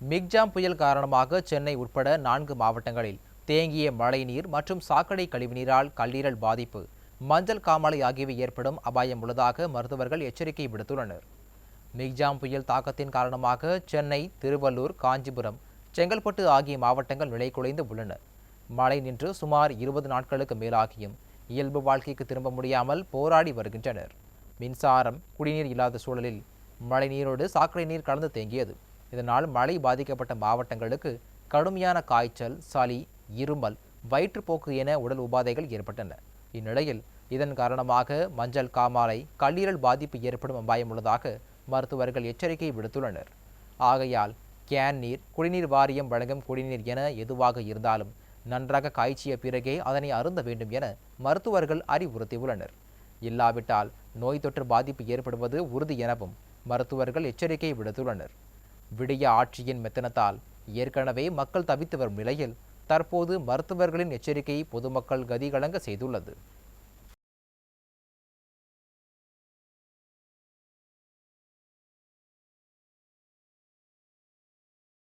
Michaung புயல் காரணமாக சென்னை உட்பட 4 மாவட்டங்களில் தேங்கிய மழைநீர் மற்றும் சாக்கடை கழிவுநீரால் கல்லீரல் பாதிப்பு, மஞ்சள் காமாலை ஆகியவை ஏற்படும் அபாயம் உள்ளதாக மருத்துவர்கள் எச்சரிக்கை விடுத்துள்ளனர். மிக்ஜாம் புயல் தாக்கத்தின் காரணமாக சென்னை, திருவள்ளூர், காஞ்சிபுரம், செங்கல்பட்டு ஆகிய மாவட்டங்கள் நிலைகுலைந்து உள்ளன. மழை நின்று சுமார் 20 நாட்களுக்கு மேலாகியும் இயல்பு வாழ்க்கைக்கு திரும்ப முடியாமல் போராடி வருகின்றனர். மின்சாரம், குடிநீர் இல்லாத சூழலில் மழைநீரோடு சாக்கடை நீர் கலந்து தேங்கியது. இதனால் மழை பாதிக்கப்பட்ட மாவட்டங்களுக்கு கடுமையான காய்ச்சல், சளி, இருமல், வயிற்றுப்போக்கு என உடல் உபாதைகள் ஏற்பட்டன. இந்நிலையில் இதன் காரணமாக மஞ்சள் காமாலை, கல்லீரல் பாதிப்பு ஏற்படும் அபாயம் உள்ளதாக மருத்துவர்கள் எச்சரிக்கை விடுத்துள்ளனர். ஆகையால் கேன் நீர், குடிநீர் வாரியம் வழங்கும் குடிநீர் என எதுவாக இருந்தாலும் நன்றாக காய்ச்சிய பிறகே அதனை அருந்த வேண்டும் என மருத்துவர்கள் அறிவுறுத்தியுள்ளனர். இல்லாவிட்டால் நோய் தொற்று பாதிப்பு ஏற்படுவது உறுதி எனவும் மருத்துவர்கள் எச்சரிக்கை விடுத்துள்ளனர். விடிய ஆட்சியின் மெத்தனத்தால் ஏற்கனவே மக்கள் தவித்து வரும் நிலையில் தற்போது மருத்துவர்களின் எச்சரிக்கை பொதுமக்கள் கதிகலங்க செய்துள்ளது.